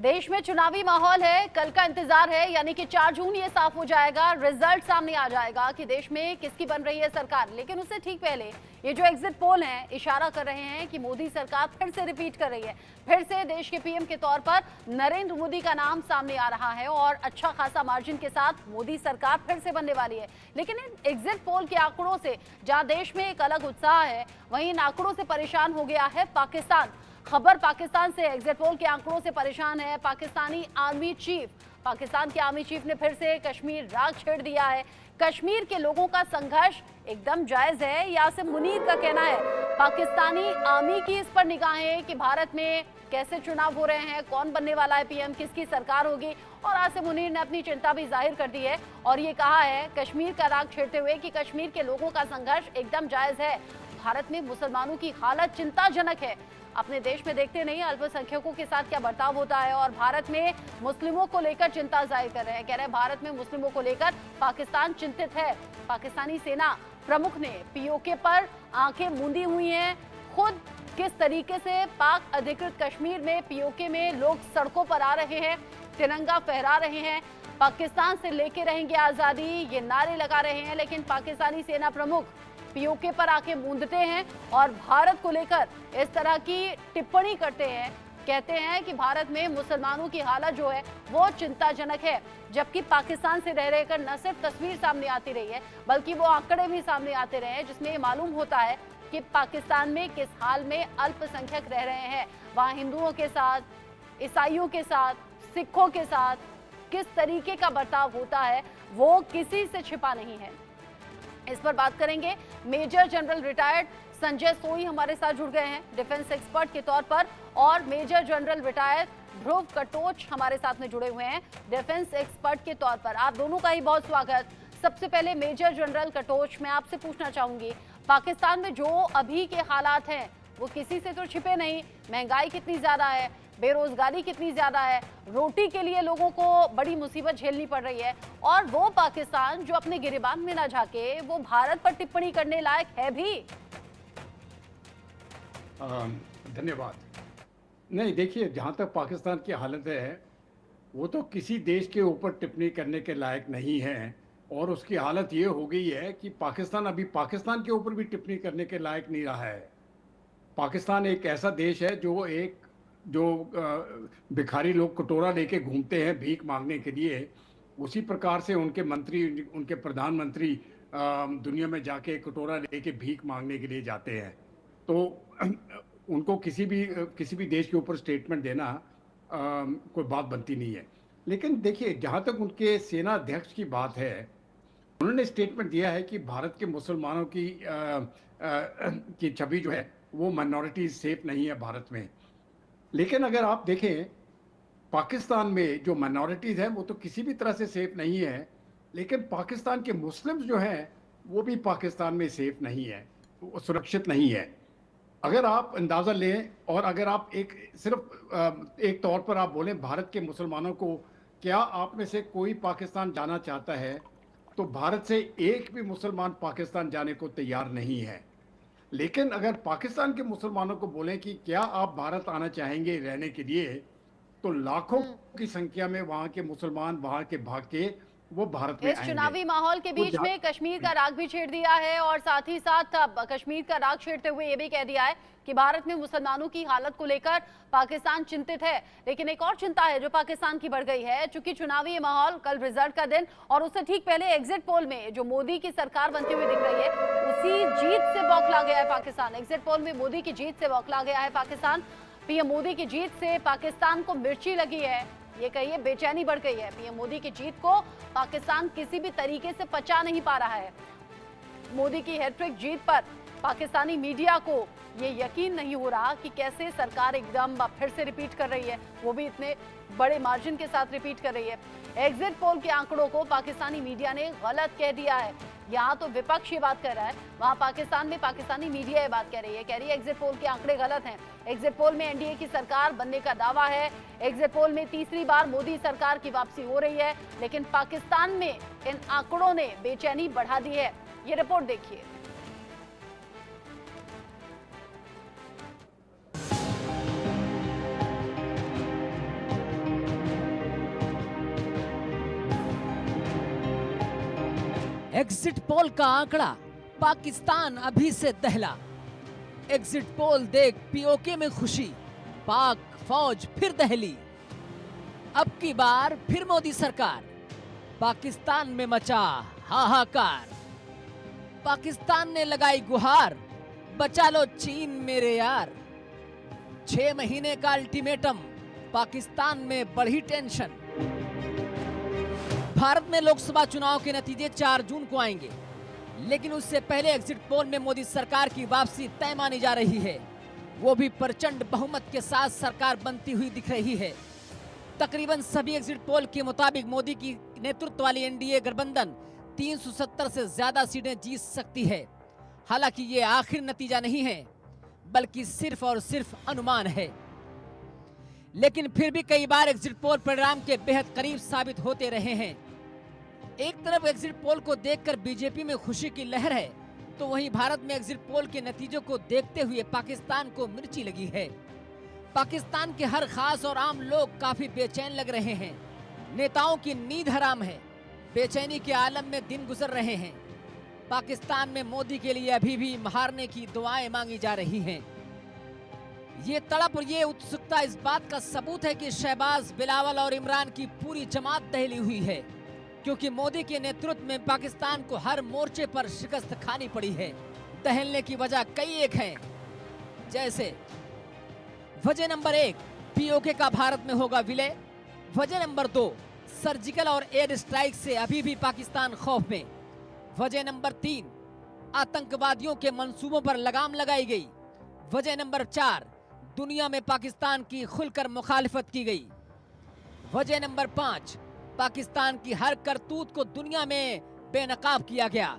देश में चुनावी माहौल है, कल का इंतजार है, यानी कि 4 जून ये साफ हो जाएगा, रिजल्ट सामने आ जाएगा कि देश में किसकी बन रही है सरकार। लेकिन उससे ठीक पहले ये जो एग्जिट पोल हैं इशारा कर रहे हैं कि मोदी सरकार फिर से रिपीट कर रही है। फिर से देश के पीएम के तौर पर नरेंद्र मोदी का नाम सामने आ रहा है और अच्छा खासा मार्जिन के साथ मोदी सरकार फिर से बनने वाली है। लेकिन इन एग्जिट पोल के आंकड़ों से जहां देश में एक अलग उत्साह है, वहीं इन आंकड़ों से परेशान हो गया है पाकिस्तान। खबर पाकिस्तान से, एग्जिट पोल के आंकड़ों से परेशान है पाकिस्तानी आर्मी चीफ। पाकिस्तान के आर्मी चीफ ने फिर से कश्मीर राग छेड़ दिया है। कश्मीर के लोगों का संघर्ष एकदम जायज है, यासिर मुनीर का कहना है। पाकिस्तानी आर्मी की इस पर निगाहें कि भारत में कैसे चुनाव हो रहे हैं, कौन बनने वाला है पीएम, किसकी सरकार होगी। और यासिर मुनीर ने अपनी चिंता भी जाहिर कर दी है और ये कहा है कश्मीर का राग छेड़ते हुए कि कश्मीर के लोगों का संघर्ष एकदम जायज है। भारत में मुसलमानों की हालत चिंताजनक है। अपने देश में देखते नहीं अल्पसंख्यकों के साथ क्या बर्ताव होता है और भारत में मुस्लिमों को लेकर चिंता जाहिर कर रहे हैं। कह रहे हैं भारत में मुस्लिमों को लेकर पाकिस्तान चिंतित है। पाकिस्तानी सेना प्रमुख ने पीओके पर आंखें मूंदी हुई हैं। खुद किस तरीके से पाक अधिकृत कश्मीर में पीओके में लोग सड़कों पर आ रहे हैं, तिरंगा फहरा रहे हैं, पाकिस्तान से लेके रहेंगे आजादी, ये नारे लगा रहे हैं। लेकिन पाकिस्तानी सेना प्रमुख पीओके पर आके मूंदते हैं और भारत को लेकर इस तरह की टिप्पणी करते हैं। कहते हैं कि भारत में मुसलमानों की हालत जो है वो चिंताजनक है। जबकि पाकिस्तान से रह रहकर न सिर्फ तस्वीर सामने आती रही है बल्कि वो आंकड़े भी सामने आते रहे हैं, जिसमें ये मालूम होता है कि पाकिस्तान में किस हाल में अल्पसंख्यक रह रहे हैं। वहाँ हिंदुओं के साथ, ईसाइयों के साथ, सिखों के साथ किस तरीके का बर्ताव होता है वो किसी से छिपा नहीं है। इस पर बात करेंगे। मेजर जनरल रिटायर्ड संजय सोई हमारे साथ जुड़ गए हैं डिफेंस एक्सपर्ट के तौर पर, और मेजर जनरल रिटायर्ड ध्रुव कटोच हमारे साथ में जुड़े हुए हैं डिफेंस एक्सपर्ट के तौर पर। आप दोनों का ही बहुत स्वागत। सबसे पहले मेजर जनरल कटोच, मैं आपसे पूछना चाहूंगी, पाकिस्तान में जो अभी के हालात हैं वो किसी से तो छिपे नहीं। महंगाई कितनी ज्यादा है, बेरोजगारी कितनी ज्यादा है, रोटी के लिए लोगों को बड़ी मुसीबत झेलनी पड़ रही है, और वो पाकिस्तान जो अपने गिरेबान में ना झाके वो भारत पर टिप्पणी करने लायक है भी। धन्यवाद। नहीं, देखिए, जहाँ तक पाकिस्तान की हालत है वो तो किसी देश के ऊपर टिप्पणी करने के लायक नहीं है, और उसकी हालत ये हो गई है कि पाकिस्तान अभी पाकिस्तान के ऊपर भी टिप्पणी करने के लायक नहीं रहा है। पाकिस्तान एक ऐसा देश है जो भिखारी लोग कटोरा लेके घूमते हैं भीख मांगने के लिए, उसी प्रकार से उनके मंत्री, उनके प्रधानमंत्री दुनिया में जाके कटोरा लेके भीख मांगने के लिए जाते हैं। तो उनको किसी भी देश के ऊपर स्टेटमेंट देना कोई बात बनती नहीं है। लेकिन देखिए, जहाँ तक उनके सेना अध्यक्ष की बात है, उन्होंने स्टेटमेंट दिया है कि भारत के मुसलमानों की छवि जो है वो माइनॉरिटीज सेफ नहीं है भारत में। लेकिन अगर आप देखें, पाकिस्तान में जो माइनॉरिटीज हैं वो तो किसी भी तरह से सेफ नहीं है, लेकिन पाकिस्तान के मुस्लिम्स जो हैं वो भी पाकिस्तान में सेफ नहीं है, वो सुरक्षित नहीं है। अगर आप अंदाज़ा लें और अगर आप एक तौर पर आप बोलें भारत के मुसलमानों को, क्या आप में से कोई पाकिस्तान जाना चाहता है, तो भारत से एक भी मुसलमान पाकिस्तान जाने को तैयार नहीं है। लेकिन अगर पाकिस्तान के मुसलमानों को बोलें कि क्या आप भारत आना चाहेंगे रहने के लिए, तो लाखों की संख्या में वहाँ के मुसलमान वहाँ के भाग के वो भारत में इस चुनावी माहौल के बीच में कश्मीर का राग भी छेड़ दिया है और साथ ही साथ कश्मीर का राग छेड़ते हुए ये भी कह दिया है कि भारत में मुसलमानों की हालत को लेकर पाकिस्तान चिंतित है। लेकिन एक और चिंता है जो पाकिस्तान की बढ़ गई है, चूंकि चुनावी माहौल, कल रिजल्ट का दिन और उससे ठीक पहले एग्जिट पोल में जो मोदी की सरकार बनती हुई दिख रही है उसी जीत से बौखला गया है पाकिस्तान। एग्जिट पोल में मोदी की जीत से बौखला गया है पाकिस्तान। पीएम मोदी की जीत से पाकिस्तान को मिर्ची लगी है, ये कहिए बेचैनी बढ़ गई है। पीएम मोदी की जीत को पाकिस्तान किसी भी तरीके से पचा नहीं पा रहा है। मोदी की हैट्रिक जीत पर पाकिस्तानी मीडिया को ये यकीन नहीं हो रहा कि कैसे सरकार एकदम फिर से रिपीट कर रही है, वो भी इतने बड़े मार्जिन के साथ रिपीट कर रही है। एग्जिट पोल के आंकड़ों को पाकिस्तानी मीडिया ने गलत कह दिया है। यहाँ तो विपक्ष ये बात कर रहा है, वहाँ पाकिस्तान में पाकिस्तानी मीडिया ये बात कह रही है एग्जिट पोल के आंकड़े गलत हैं। एग्जिट पोल में एनडीए की सरकार बनने का दावा है, एग्जिट पोल में तीसरी बार मोदी सरकार की वापसी हो रही है, लेकिन पाकिस्तान में इन आंकड़ों ने बेचैनी बढ़ा दी है। ये रिपोर्ट देखिए। एग्जिट पोल का आंकड़ा, पाकिस्तान अभी से दहला। एग्जिट पोल देख पीओके में खुशी, पाक फौज फिर दहली। अब की बार फिर मोदी सरकार, पाकिस्तान में मचा हाहाकार। पाकिस्तान ने लगाई गुहार, बचा लो चीन मेरे यार। 6 महीने का अल्टीमेटम, पाकिस्तान में बढ़ी टेंशन। भारत में लोकसभा चुनाव के नतीजे 4 जून को आएंगे, लेकिन उससे पहले एग्जिट पोल में मोदी सरकार की वापसी तय मानी जा रही है। वो भी प्रचंड बहुमत के साथ सरकार बनती हुई दिख रही है। तकरीबन सभी एग्जिट पोल के मुताबिक मोदी की नेतृत्व वाली एनडीए गठबंधन 370 से ज्यादा सीटें जीत सकती है। हालांकि ये आखिर नतीजा नहीं है, बल्कि सिर्फ और सिर्फ अनुमान है। लेकिन फिर भी कई बार एग्जिट पोल परिणाम के बेहद करीब साबित होते रहे हैं। एक तरफ एग्जिट पोल को देखकर बीजेपी में खुशी की लहर है, तो वहीं भारत में एग्जिट पोल के नतीजों को देखते हुए पाकिस्तान को मिर्ची लगी है। पाकिस्तान के हर खास और आम लोग काफी बेचैन लग रहे हैं। नेताओं की नींद हराम है, बेचैनी के आलम में दिन गुजर रहे हैं। पाकिस्तान में मोदी के लिए अभी भी हारने की दुआएं मांगी जा रही हैं। ये तड़प और ये उत्सुकता इस बात का सबूत है कि शहबाज, बिलावल और इमरान की पूरी जमात दहली हुई है, क्योंकि मोदी के नेतृत्व में पाकिस्तान को हर मोर्चे पर शिकस्त खानी पड़ी है। दहलने की वजह कई एक हैं, जैसे वजह नंबर 1, पीओके का भारत में होगा विलय। वजह नंबर 2, सर्जिकल और एयर स्ट्राइक से अभी भी पाकिस्तान खौफ में। वजह नंबर 3, आतंकवादियों के मंसूबों पर लगाम लगाई गई। वजह नंबर 4, दुनिया में पाकिस्तान की खुलकर मुखालिफत की गई। वजह नंबर 5, पाकिस्तान की हर करतूत को दुनिया में बेनकाब किया गया।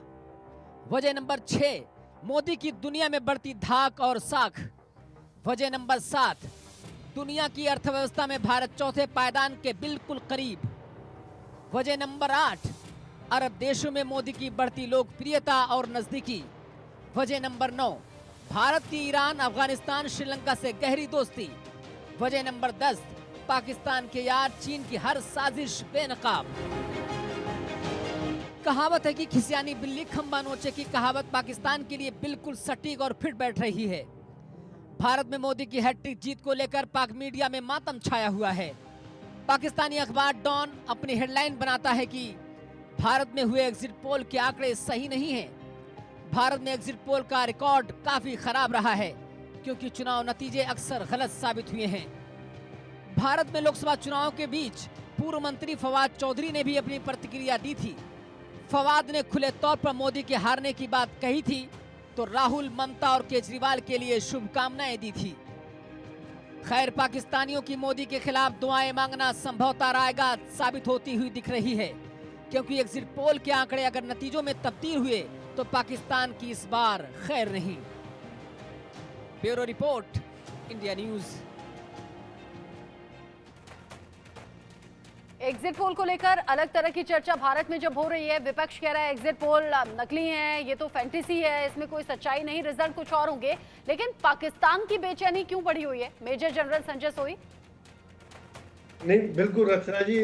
वजह नंबर 6, मोदी की दुनिया में बढ़ती धाक और साख। वजह नंबर 7, दुनिया की अर्थव्यवस्था में भारत चौथे पायदान के बिल्कुल करीब। वजह नंबर 8, अरब देशों में मोदी की बढ़ती लोकप्रियता और नजदीकी। वजह नंबर 9, भारत की ईरान, अफगानिस्तान, श्रीलंका से गहरी दोस्ती। वजह नंबर 10, पाकिस्तान के यार चीन की हर साजिश बेनकाब। कहावत है कि खिसियानी बिल्ली खंबा नोचे की कहावत पाकिस्तान के लिए बिल्कुल सटीक और फिट बैठ रही है। भारत में मोदी की हैट्रिक जीत को लेकर पाक मीडिया में मातम छाया हुआ है। पाकिस्तानी अखबार डॉन अपनी हेडलाइन बनाता है कि भारत में हुए एग्जिट पोल के आंकड़े सही नहीं हैं। भारत में एग्जिट पोल का रिकॉर्ड काफी खराब रहा है, क्योंकि चुनाव नतीजे अक्सर गलत साबित हुए हैं। भारत में लोकसभा चुनाव के बीच पूर्व मंत्री फवाद चौधरी ने भी अपनी प्रतिक्रिया दी थी। फवाद ने खुले तौर पर मोदी के हारने की बात कही थी, तो राहुल, ममता और केजरीवाल के लिए शुभकामनाएं दी थी। खैर, पाकिस्तानियों की मोदी के खिलाफ दुआएं मांगना संभवतः रायगाद साबित होती हुई दिख रही है, क्योंकि एग्जिट पोल के आंकड़े अगर नतीजों में तब्दील हुए तो पाकिस्तान की इस बार खैर नहीं। Bureau report, India news. Exit poll को लेकर अलग तरह की चर्चा भारत में जब हो रही है, विपक्ष कह रहा है एग्जिट पोल नकली हैं, ये तो फैंटेसी है, इसमें कोई सच्चाई नहीं, रिजल्ट कुछ और होंगे। लेकिन पाकिस्तान की बेचैनी क्यों बढ़ी हुई है? मेजर जनरल संजय सोई। नहीं, बिल्कुल रचना जी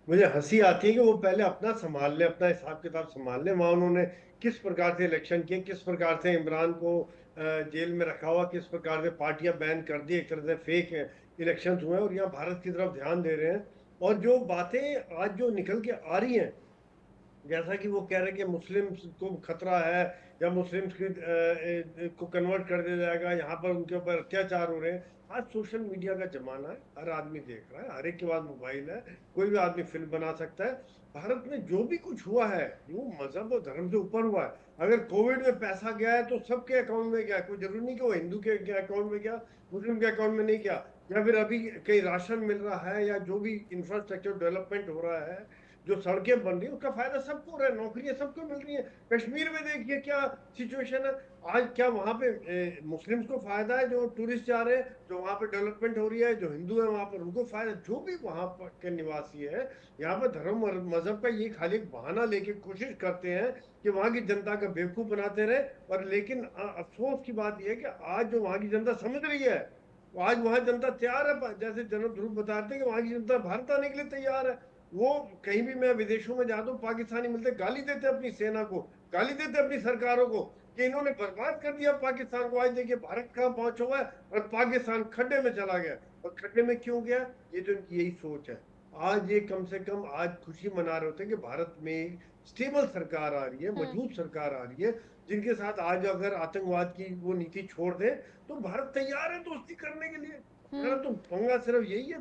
मुझे हंसी आती है कि वो पहले अपना संभाल ले, अपना हिसाब किताब संभाल ले। वहाँ उन्होंने किस प्रकार से इलेक्शन किए, किस प्रकार से इमरान को जेल में रखा हुआ, किस प्रकार से पार्टियां बैन कर दी, एक तरह से फेक इलेक्शन हुए, और यहाँ भारत की तरफ ध्यान दे रहे हैं। और जो बातें आज जो निकल के आ रही हैं, जैसा कि वो कह रहे हैं कि मुस्लिम्स को खतरा है या मुस्लिम्स को कन्वर्ट कर दिया जाएगा, यहाँ पर उनके ऊपर अत्याचार हो रहे हैं। आज सोशल मीडिया का जमाना है, हर आदमी देख रहा है, हर एक के पास मोबाइल है, कोई भी आदमी फिल्म बना सकता है। भारत में जो भी कुछ हुआ है वो मजहब और धर्म से ऊपर हुआ है। अगर कोविड में पैसा गया है तो सबके अकाउंट में गया, कोई जरूरी नहीं कि वो हिंदू के अकाउंट में गया, मुस्लिम के अकाउंट में नहीं गया। या फिर अभी कहीं राशन मिल रहा है, या जो भी इंफ्रास्ट्रक्चर डेवलपमेंट हो रहा है, जो सड़कें बन रही है, उसका फायदा सबको हो रहा है, नौकरियां सबको मिल रही है। कश्मीर में देखिए क्या सिचुएशन है आज, क्या वहाँ पे मुस्लिम्स को फायदा है जो टूरिस्ट जा रहे हैं, जो वहाँ पे डेवलपमेंट हो रही है, जो हिंदू है वहाँ पर उनको फायदा, जो भी वहाँ पर के निवासी है। यहाँ पर धर्म और मजहब का ये खाली एक बहाना लेके कोशिश करते हैं कि वहाँ की जनता का बेवकूफ बनाते रहे। और लेकिन अफसोस की बात यह है कि आज जो वहाँ की जनता समझ रही है, आज वहाँ जनता तैयार है, जैसे जनरल ध्रुव बता रहे थे कि वहाँ की जनता भारत आने के लिए तैयार है। वो कहीं भी मैं विदेशों में जाता हूँ, पाकिस्तानी मिलते गाली देते अपनी सेना को, गाली देते अपनी सरकारों को कि इन्होंने बर्बाद कर दिया पाकिस्तान को। आज देखिए भारत कहाँ पहुंचा हुआ है और पाकिस्तान खड्डे में चला गया। और खड्डे में क्यों गया? ये जो इनकी यही सोच है। आज ये कम से कम आज खुशी मना रहे होते हैं कि भारत में स्टेबल सरकार आ रही है, मजबूत सरकार आ रही है, जिनके साथ आज अगर आतंकवाद की वो नीति छोड़ दे तो भारत तैयार है दोस्ती करने के लिए। तो पंगा सिर्फ यही है,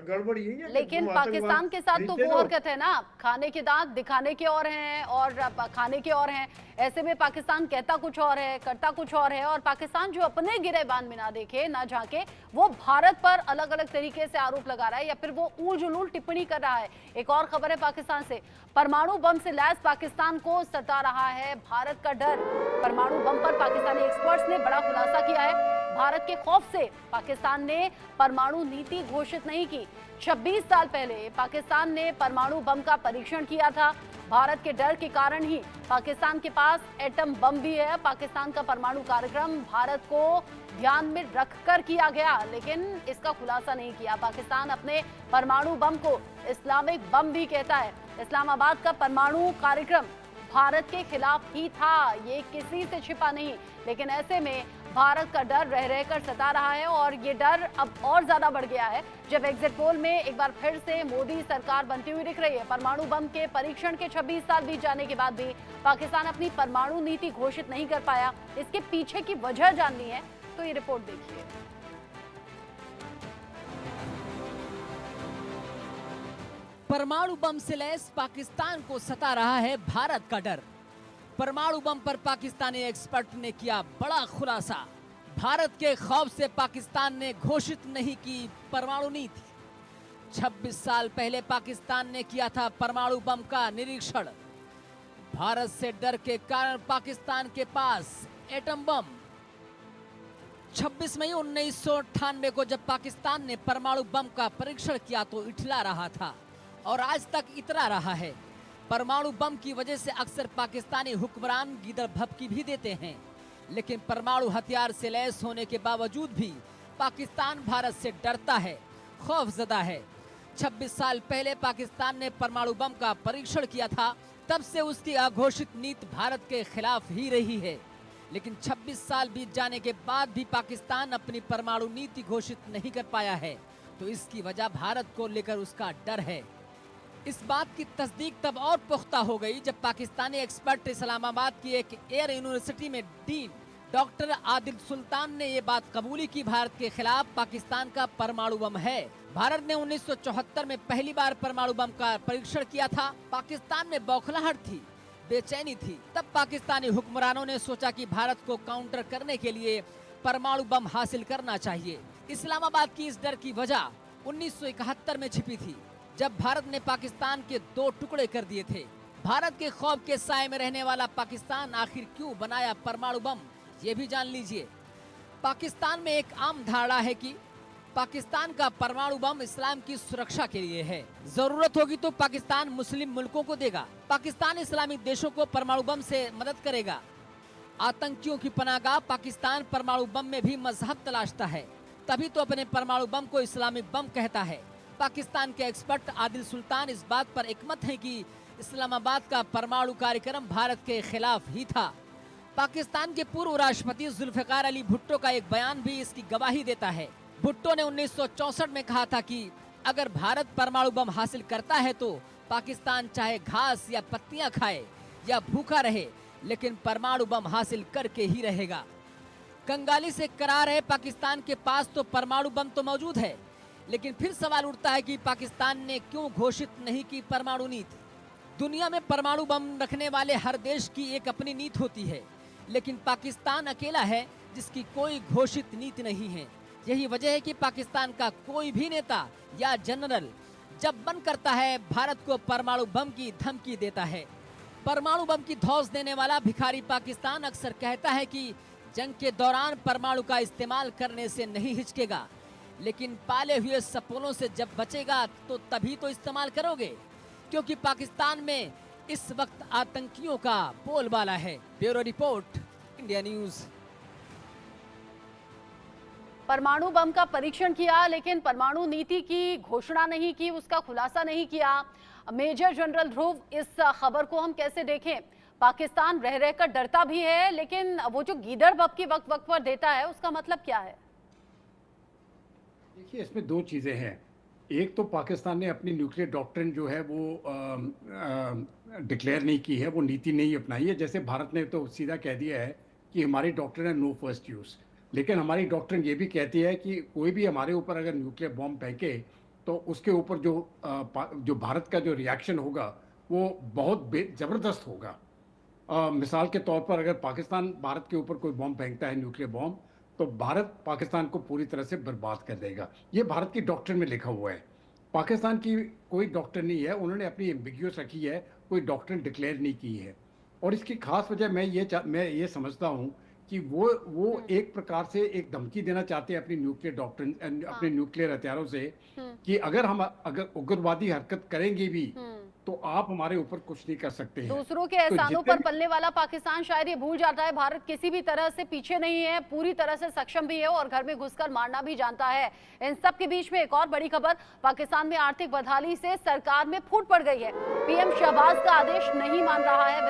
गड़बड़ यही है कि लेकिन तुम पाकिस्तान के साथ तो खरीदते वो रहो। हरकत है ना, खाने के दांत दिखाने के और हैं और खाने के और हैं। ऐसे में पाकिस्तान कहता कुछ और है, करता कुछ और है। और पाकिस्तान जो अपने गिरेबान में ना देखे ना झांके, वो भारत पर अलग अलग तरीके से आरोप लगा रहा है या फिर वो ऊल जुलूल टिप्पणी कर रहा है। एक और खबर है पाकिस्तान से, परमाणु बम से लैस पाकिस्तान को सता रहा है भारत का डर। परमाणु बम पर पाकिस्तानी एक्सपर्ट्स ने बड़ा खुलासा किया है। भारत के खौफ से पाकिस्तान ने परमाणु नीति घोषित नहीं की। 26 साल पहले पाकिस्तान ने परमाणु बम का परीक्षण किया था। भारत के डर के कारण ही पाकिस्तान के पास एटम बम भी है। पाकिस्तान का परमाणु कार्यक्रम भारत को ध्यान में रखकर किया गया, लेकिन इसका खुलासा नहीं किया। पाकिस्तान अपने परमाणु बम को इस्लामिक बम भी कहता है। इस्लामाबाद का परमाणु कार्यक्रम भारत के खिलाफ ही था, ये किसी से छिपा नहीं। लेकिन ऐसे में भारत का डर रह रहकर सता रहा है और ये डर अब और ज्यादा बढ़ गया है जब एग्जिट पोल में एक बार फिर से मोदी सरकार बनती हुई दिख रही है। परमाणु बम के परीक्षण के 26 साल बीत जाने के बाद भी पाकिस्तान अपनी परमाणु नीति घोषित नहीं कर पाया। इसके पीछे की वजह जाननी है तो ये रिपोर्ट देखिए। परमाणु बम से लैस पाकिस्तान को सता रहा है भारत का डर। परमाणु बम पर पाकिस्तानी एक्सपर्ट ने किया बड़ा खुलासा। भारत के खौफ से पाकिस्तान ने घोषित नहीं की परमाणु नीति। 26 साल पहले पाकिस्तान ने किया था परमाणु बम का निरीक्षण। भारत से डर के कारण पाकिस्तान के पास एटम बम। 26 मई 1998 को जब पाकिस्तान ने परमाणु बम का परीक्षण किया तो इठला रहा था और आज तक इतरा रहा है। परमाणु बम की वजह से अक्सर पाकिस्तानी हुक्मरान गीदड़ भभकी भी देते हैं, लेकिन परमाणु हथियार से लैस होने के बावजूद भी पाकिस्तान भारत से डरता है, खौफजदा है। 26 साल पहले पाकिस्तान ने परमाणु बम का परीक्षण किया था, तब से उसकी अघोषित नीति भारत के खिलाफ ही रही है। लेकिन 26 साल बीत जाने के बाद भी पाकिस्तान अपनी परमाणु नीति घोषित नहीं कर पाया है, तो इसकी वजह भारत को लेकर उसका डर है। इस बात की तस्दीक तब और पुख्ता हो गई जब पाकिस्तानी एक्सपर्ट इस्लामाबाद की एक एयर यूनिवर्सिटी में डीन डॉक्टर आदिल सुल्तान ने ये बात कबूली की, भारत के खिलाफ पाकिस्तान का परमाणु बम है। भारत ने 1974 में पहली बार परमाणु बम का परीक्षण किया था। पाकिस्तान में बौखलाहट थी, बेचैनी थी। तब पाकिस्तानी हुक्मरानों ने सोचा कि भारत को काउंटर करने के लिए परमाणु बम हासिल करना चाहिए। इस्लामाबाद की इस डर की वजह 1971 में छिपी थी, जब भारत ने पाकिस्तान के 2 टुकड़े कर दिए थे। भारत के खौफ के साए में रहने वाला पाकिस्तान आखिर क्यों बनाया परमाणु बम, ये भी जान लीजिए। पाकिस्तान में एक आम धारणा है कि पाकिस्तान का परमाणु बम इस्लाम की सुरक्षा के लिए है। जरूरत होगी तो पाकिस्तान मुस्लिम मुल्कों को देगा। पाकिस्तान इस्लामिक देशों को परमाणु बम से मदद करेगा। आतंकियों की पनाहगाह पाकिस्तान परमाणु बम में भी मजहब तलाशता है, तभी तो अपने परमाणु बम को इस्लामिक बम कहता है। पाकिस्तान के एक्सपर्ट आदिल सुल्तान इस बात पर एकमत हैं कि इस्लामाबाद का परमाणु कार्यक्रम भारत के खिलाफ ही था। पाकिस्तान के पूर्व राष्ट्रपति जुल्फिकार अली भुट्टो का एक बयान भी इसकी गवाही देता है। भुट्टो ने 1964 में कहा था कि अगर भारत परमाणु बम हासिल करता है तो पाकिस्तान चाहे घास या पत्तियां खाए या भूखा रहे, लेकिन परमाणु बम हासिल करके ही रहेगा। कंगाली से करार है, पाकिस्तान के पास तो परमाणु बम तो मौजूद है, लेकिन फिर सवाल उठता है कि पाकिस्तान ने क्यों घोषित नहीं की परमाणु नीति। दुनिया में परमाणु बम रखने वाले हर देश की एक अपनी नीति होती है, लेकिन पाकिस्तान अकेला है जिसकी कोई घोषित नीति नहीं है। यही वजह है कि पाकिस्तान का कोई भी नेता या जनरल जब मन करता है भारत को परमाणु बम की धमकी देता है। परमाणु बम की धौंस देने वाला भिखारी पाकिस्तान अक्सर कहता है कि जंग के दौरान परमाणु का इस्तेमाल करने से नहीं हिचकेगा, लेकिन पाले हुए सपनों से जब बचेगा तो तभी तो इस्तेमाल करोगे, क्योंकि पाकिस्तान में इस वक्त आतंकियों का बोलबाला है। Bureau report, India news. परमाणु बम का परीक्षण किया, लेकिन परमाणु नीति की घोषणा नहीं की, उसका खुलासा नहीं किया। मेजर जनरल ध्रुव, इस खबर को हम कैसे देखें? पाकिस्तान रह रहकर डरता भी है, लेकिन वो जो गीदड़ भपकी वक्त वक्त पर देता है उसका मतलब क्या है? देखिए, इसमें दो चीज़ें हैं। एक तो पाकिस्तान ने अपनी न्यूक्लियर डॉक्ट्रिन जो है वो डिक्लेयर नहीं की है, वो नीति नहीं अपनाई है। जैसे भारत ने तो सीधा कह दिया है कि हमारी डॉक्ट्रिन है नो फर्स्ट यूज़, लेकिन हमारी डॉक्ट्रिन ये भी कहती है कि कोई भी हमारे ऊपर अगर न्यूक्लियर बॉम्ब फेंके तो उसके ऊपर जो भारत का जो रिएक्शन होगा वो बहुत ज़बरदस्त होगा। मिसाल के तौर पर अगर पाकिस्तान भारत के ऊपर कोई बॉम्ब फेंकता है, न्यूक्लियर बॉम्ब, तो भारत पाकिस्तान को पूरी तरह से बर्बाद कर देगा। ये भारत की डॉक्ट्रिन में लिखा हुआ है। पाकिस्तान की कोई डॉक्ट्रिन नहीं है, उन्होंने अपनी एम्बिग्यूस रखी है, कोई डॉक्ट्रिन डिक्लेयर नहीं की है। और इसकी खास वजह मैं ये समझता हूँ कि वो एक प्रकार से एक धमकी देना चाहते हैं अपनी न्यूक्लियर डॉक्ट्रिन, अपने न्यूक्लियर हथियारों से, कि अगर उग्रवादी हरकत करेंगे भी तो आप हमारे ऊपर कुछ नहीं कर सकते हैं। दूसरों के तो एहसानों पर पलने वाला पाकिस्तान शायद ये भूल जाता है भारत किसी भी तरह से पीछे नहीं है, पूरी तरह से सक्षम भी है और घर में घुसकर मारना भी जानता है। इन सब के बीच में एक और बड़ी खबर, पाकिस्तान में आर्थिक बदहाली से सरकार में फूट पड़ गई है। पीएम शहबाज का आदेश नहीं मान रहा है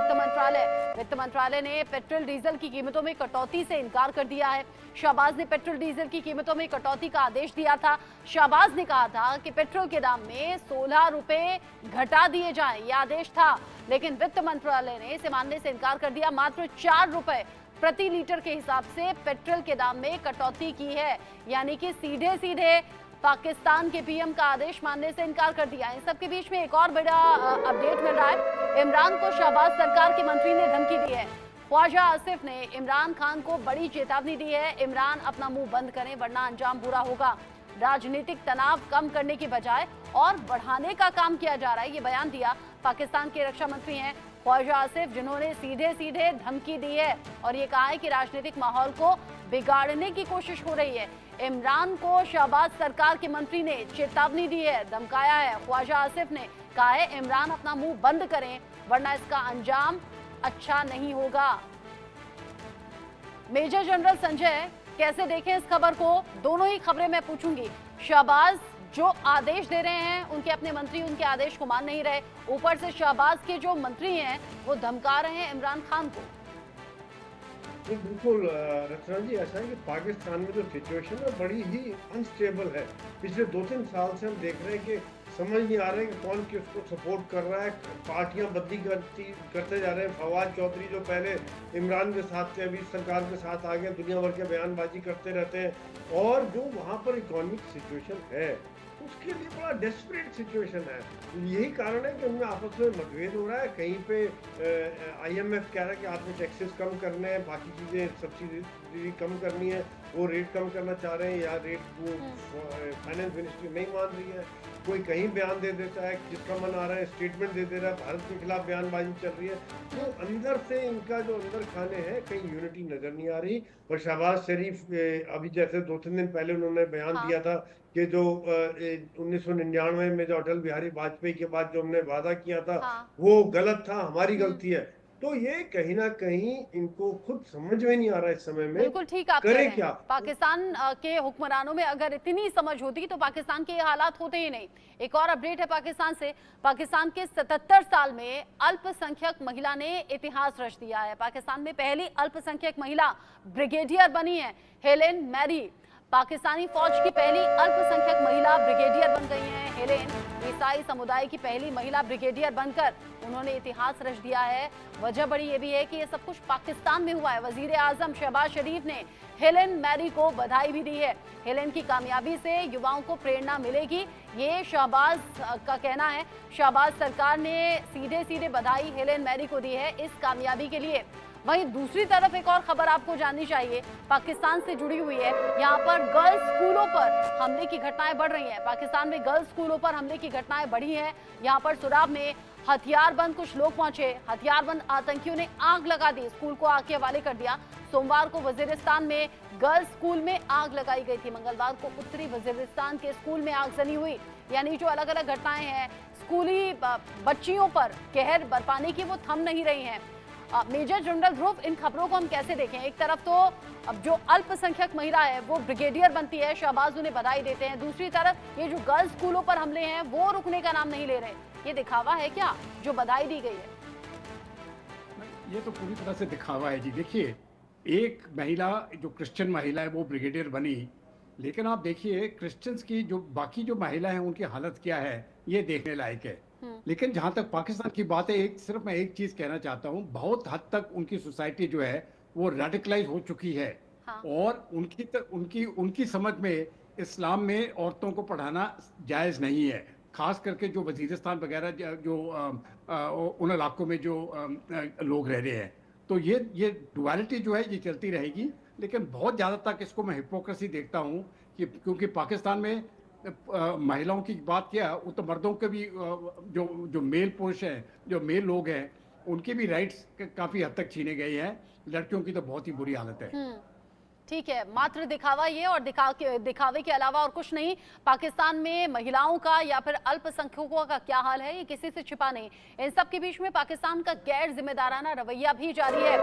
वित्त मंत्रालय ने पेट्रोल डीजल की कीमतों में कटौती से इनकार कर दिया है। शहबाज ने पेट्रोल डीजल की कीमतों में कटौती का आदेश दिया था। शहबाज ने कहा था कि पेट्रोल के दाम में 16 रुपए घटा दिए जाएं, यह आदेश था, लेकिन वित्त मंत्रालय ने इसे मानने से इनकार कर दिया। मात्र 4 रुपए प्रति लीटर के हिसाब से पेट्रोल के दाम में कटौती की है, यानी कि सीधे सीधे पाकिस्तान के पीएम का आदेश मानने से इनकार कर दिया। इन सबके बीच में एक और बड़ा अपडेट मिल रहा है। इमरान को शहबाज सरकार के मंत्री ने धमकी दी है। ख्वाजा आसिफ ने इमरान खान को बड़ी चेतावनी दी है, इमरान अपना मुंह बंद करें वरना अंजाम बुरा होगा। राजनीतिक तनाव कम करने की बजाय और बढ़ाने का काम किया जा रहा है, ये बयान दिया पाकिस्तान के रक्षा मंत्री हैं ख्वाजा आसिफ, जिन्होंने सीधे सीधे धमकी दी है और ये कहा है कि राजनीतिक माहौल को बिगाड़ने की कोशिश हो रही है। इमरान को शहबाज सरकार के मंत्री ने चेतावनी दी है, धमकाया है। ख्वाजा आसिफ ने कहा है इमरान अपना मुंह बंद करें वरना इसका अंजाम अच्छा नहीं होगा। मेजर जनरल संजय, कैसे देखें इस खबर को? दोनों ही खबरें मैं पूछूंगी। शहबाज जो आदेश दे रहे हैं, उनके अपने मंत्री उनके आदेश को मान नहीं रहे, ऊपर से शहबाज के जो मंत्री हैं वो धमका रहे हैं इमरान खान को। बिल्कुल रचना जी, ऐसा है कि पाकिस्तान में जो सिचुएशन है बड़ी ही अनस्टेबल है। पिछले 2-3 साल से हम देख रहे हैं कि समझ नहीं आ रहा है कि कौन किसको सपोर्ट कर रहा है। पार्टियां बदली करते जा रहे हैं। फवाद चौधरी जो पहले इमरान के साथ थे, अभी सरकार के साथ आ गए, दुनिया भर के बयानबाजी करते रहते हैं। और जो वहाँ पर इकोनॉमिक सिचुएशन है उसके लिए बड़ा डेस्परेट सिचुएशन है। यही कारण है कि उनमें आपस में मतभेद हो रहा है। कहीं पे IMF कह रहा है कि आपने टैक्सेस कम करने हैं, बाकी चीज़ें सब्सिडी कम करनी है, वो रेट कम करना चाह रहे हैं, या रेट वो फाइनेंस मिनिस्ट्री नहीं मान रही है। कोई कहीं बयान दे देता है, जिसका मन आ रहा है स्टेटमेंट दे दे रहा है, भारत के खिलाफ बयानबाजी चल रही है। तो अंदर से इनका जो अंदर खाने हैं, कहीं यूनिटी नजर नहीं आ रही। और शहबाज शरीफ अभी जैसे 2-3 दिन पहले उन्होंने बयान दिया था कि जो 1999 में जो अटल बिहारी वाजपेयी के बाद जो हमने वादा किया था वो गलत था, हमारी गलती है। तो ये कहीं ना कहीं इनको खुद समझ में नहीं आ रहा है इस समय में। बिल्कुल ठीक आप करें क्या? पाकिस्तान के हुक्मरानों में अगर इतनी समझ होती तो पाकिस्तान के ये हालात होते ही नहीं। एक और अपडेट है पाकिस्तान से। पाकिस्तान के 77 साल में अल्पसंख्यक महिला ने इतिहास रच दिया है। पाकिस्तान में पहली अल्पसंख्यक महिला ब्रिगेडियर बनी है हेलेन मैरी। पाकिस्तानी फौज की पहली अल्पसंख्यक महिला ब्रिगेडियर बन गई हैं हेलेन। ईसाई समुदाय की पहली महिला ब्रिगेडियर बनकर उन्होंने इतिहास रच दिया है। वजह बड़ी ये भी है कि ये सब कुछ पाकिस्तान में हुआ है। वजीर आजम शहबाज शरीफ ने हेलेन मैरी को बधाई भी दी है। हेलेन की कामयाबी से युवाओं को प्रेरणा मिलेगी, ये शहबाज का कहना है। शहबाज सरकार ने सीधे सीधे बधाई हेलेन मैरी को दी है इस कामयाबी के लिए। वहीं दूसरी तरफ एक और खबर आपको जाननी चाहिए, पाकिस्तान से जुड़ी हुई है। यहाँ पर गर्ल्स स्कूलों पर हमले की घटनाएं बढ़ रही हैं। पाकिस्तान में गर्ल्स स्कूलों पर हमले की घटनाएं बढ़ी हैं। यहाँ पर सुराब में हथियारबंद कुछ लोग पहुंचे, हथियारबंद आतंकियों ने आग लगा दी, स्कूल को आग के हवाले कर दिया। सोमवार को वजीरिस्तान में गर्ल्स स्कूल में आग लगाई गई थी। मंगलवार को उत्तरी वजीरिस्तान के स्कूल में आगजनी हुई। यानी जो अलग अलग घटनाएं हैं स्कूली बच्चियों पर कहर बरपाने की, वो थम नहीं रही हैं। मेजर जनरल ध्रुव, इन खबरों को हम कैसे देखें? एक तरफ तो अब जो अल्पसंख्यक महिला है वो ब्रिगेडियर बनती है, शहबाज उन्हें बधाई देते हैं, दूसरी तरफ ये जो गर्ल्स स्कूलों पर हमले हैं वो रुकने का नाम नहीं ले रहे। ये दिखावा है क्या जो बधाई दी गई है? ये तो पूरी तरह से दिखावा है जी। देखिए, एक महिला जो क्रिश्चियन महिला है वो ब्रिगेडियर बनी, लेकिन आप देखिए क्रिश्चियंस की जो बाकी जो महिला हैं उनकी हालत क्या है, ये देखने लायक है। लेकिन जहां तक पाकिस्तान की बात है, सिर्फ मैं एक चीज कहना चाहता हूं, बहुत हद तक उनकी सोसाइटी जो है वो रेडिकलाइज हो चुकी है। हाँ। और उनकी समझ में इस्लाम में औरतों को पढ़ाना जायज नहीं है, खास करके जो वजीरिस्तान वगैरह जो उन इलाकों में जो लोग रह रहे हैं। तो ये डुअलिटी जो है ये चलती रहेगी, लेकिन बहुत ज़्यादा तक इसको मैं हिपोक्रेसी देखता हूँ कि क्योंकि पाकिस्तान में महिलाओं की बात किया, वो तो मर्दों के भी जो मेल पुरुष हैं, जो मेल लोग हैं, उनके भी राइट्स काफ़ी हद तक छीने गए हैं। लड़कियों की तो बहुत ही बुरी हालत है। ठीक है, मात्र दिखावा ये, और दिखावे के अलावा और कुछ नहीं। पाकिस्तान में महिलाओं का या फिर अल्पसंख्यकों का क्या हाल है ये किसी से छिपा नहीं। इन सब के बीच में पाकिस्तान का गैर जिम्मेदाराना रवैया भी जारी है।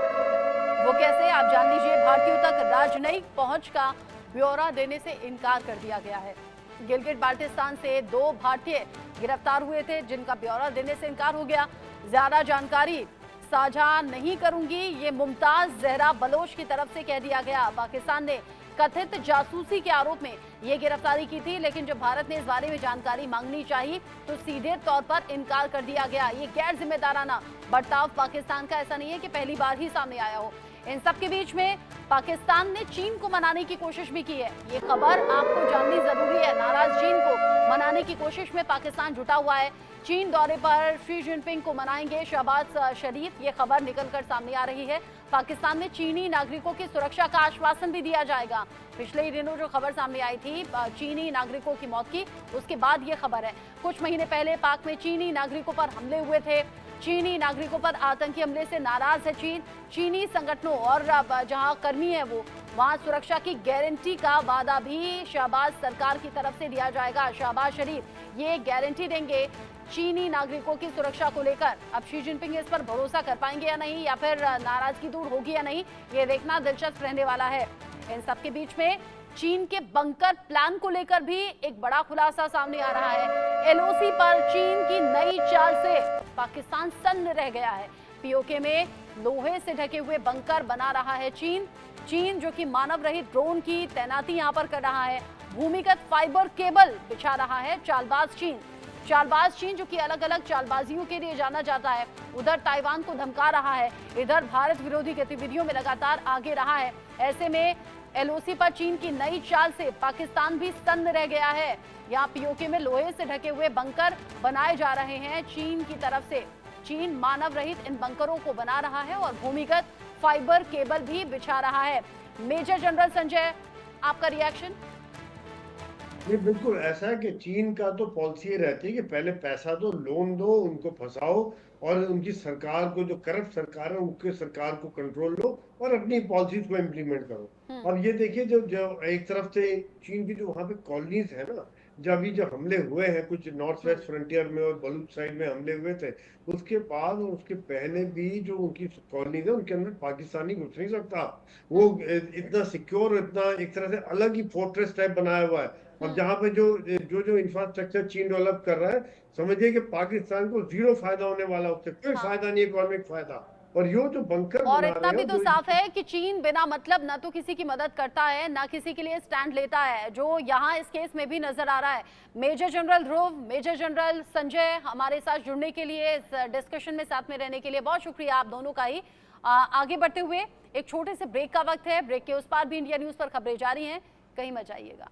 वो कैसे, आप जान लीजिए। भारतीयों तक राजनयिक पहुंच का ब्यौरा देने से इनकार कर दिया गया है। गिलगिट बाल्टिस्तान से 2 भारतीय गिरफ्तार हुए थे जिनका ब्यौरा देने से इनकार हो गया। ज्यादा जानकारी साझा नहीं करूंगी, ये मुमताज जहरा बलोच की तरफ से कह दिया गया। पाकिस्तान ने कथित जासूसी के आरोप में ये गिरफ्तारी की थी, लेकिन जब भारत ने इस बारे में जानकारी मांगनी चाहिए तो सीधे तौर पर इनकार कर दिया गया। ये गैर जिम्मेदाराना बर्ताव पाकिस्तान का ऐसा नहीं है कि पहली बार ही सामने आया हो। इन सब के बीच में पाकिस्तान ने चीन को मनाने की कोशिश भी की है। ये खबर आपको जाननी जरूरी है। नाराज चीन को मनाने की कोशिश में पाकिस्तान जुटा हुआ है। चीन दौरे पर शी जिनपिंग को मनाएंगे शहबाज शरीफ, ये खबर निकलकर सामने आ रही है। पाकिस्तान में चीनी नागरिकों की सुरक्षा का आश्वासन भी दिया जाएगा। पिछले ही दिनों जो खबर सामने आई थी चीनी नागरिकों की मौत की, उसके बाद ये खबर है। कुछ महीने पहले पाक में चीनी नागरिकों पर हमले हुए थे। चीनी नागरिकों पर आतंकी हमले से नाराज है चीन। चीनी संगठनों और जहां कर्मी है वो, वहां सुरक्षा की गारंटी का वादा भी शहबाज सरकार की तरफ से दिया जाएगा। शहबाज शरीफ ये गारंटी देंगे चीनी नागरिकों की सुरक्षा को लेकर। अब शी जिनपिंग इस पर भरोसा कर पाएंगे या नहीं, या फिर नाराजगी दूर होगी या नहीं, ये देखना दिलचस्प रहने वाला है। इन सब के बीच में चीन के बंकर प्लान को लेकर भी एक बड़ा खुलासा सामने आ रहा है। एलओसी पर चीन की नई चाल से पाकिस्तान सन्न रह गया है। पीओके में लोहे से ढके हुए बंकर बना रहा है चीन जो कि मानव रहित ड्रोन की तैनाती यहां पर कर रहा है। भूमिगत फाइबर केबल बिछा रहा है चालबाज चीन जो कि अलग अलग चालबाजियों के लिए जाना जाता है। उधर ताइवान को धमका रहा है, इधर भारत विरोधी गतिविधियों में लगातार आगे रहा है। ऐसे में एलओसी पर चीन की नई चाल से पाकिस्तान भी सन्न रह गया है। यहाँ पीओके में लोहे से ढके हुए बंकर बनाए जा रहे हैं चीन की तरफ से। चीन मानव रहित इन बंकरों को बना रहा है और भूमिगत फाइबर केबल भी बिछा रहा है। मेजर जनरल संजय, आपका रिएक्शन? ये बिल्कुल ऐसा है कि चीन का तो पॉलिसी रहती है कि पहले पैसा दो, लोन दो, उनको फंसाओ और उनकी सरकार को, जो करप्ट सरकार है उनके सरकार को कंट्रोल लो और अपनी पॉलिसीज को इम्प्लीमेंट करो। और ये देखिए जो एक तरफ से चीन की जो वहाँ पे कॉलोनीज है ना, जब हमले हुए हैं कुछ नॉर्थ वेस्ट फ्रंटियर में और बलूच साइड में हमले हुए थे, उसके बाद और उसके पहले भी जो उनकी कॉलोनीज है उनके अंदर पाकिस्तानी घुस नहीं सकता। वो इतना सिक्योर, इतना एक तरह से अलग ही फोर्ट्रेस टाइप बनाया हुआ है। अब जहाँ पे जो इंफ्रास्ट्रक्चर चीन डेवलप कर रहा है, समझिए कि पाकिस्तान को जीरो फायदा होने वाला, उससे कोई फायदा नहीं, इकोनॉमिक फायदा। और ये जो बंकर और इतना भी तो साफ है कि चीन बिना मतलब ना तो किसी की मदद करता है ना किसी के लिए स्टैंड लेता है, जो यहाँ इस केस में भी नजर आ रहा है। मेजर जनरल ध्रुव, मेजर जनरल संजय, हमारे साथ जुड़ने के लिए, इस डिस्कशन में साथ में रहने के लिए बहुत शुक्रिया आप दोनों का ही। आगे बढ़ते हुए एक छोटे से ब्रेक का वक्त है। ब्रेक के उस पार भी इंडिया न्यूज पर खबरें जारी हैं, कहीं मत जाइएगा।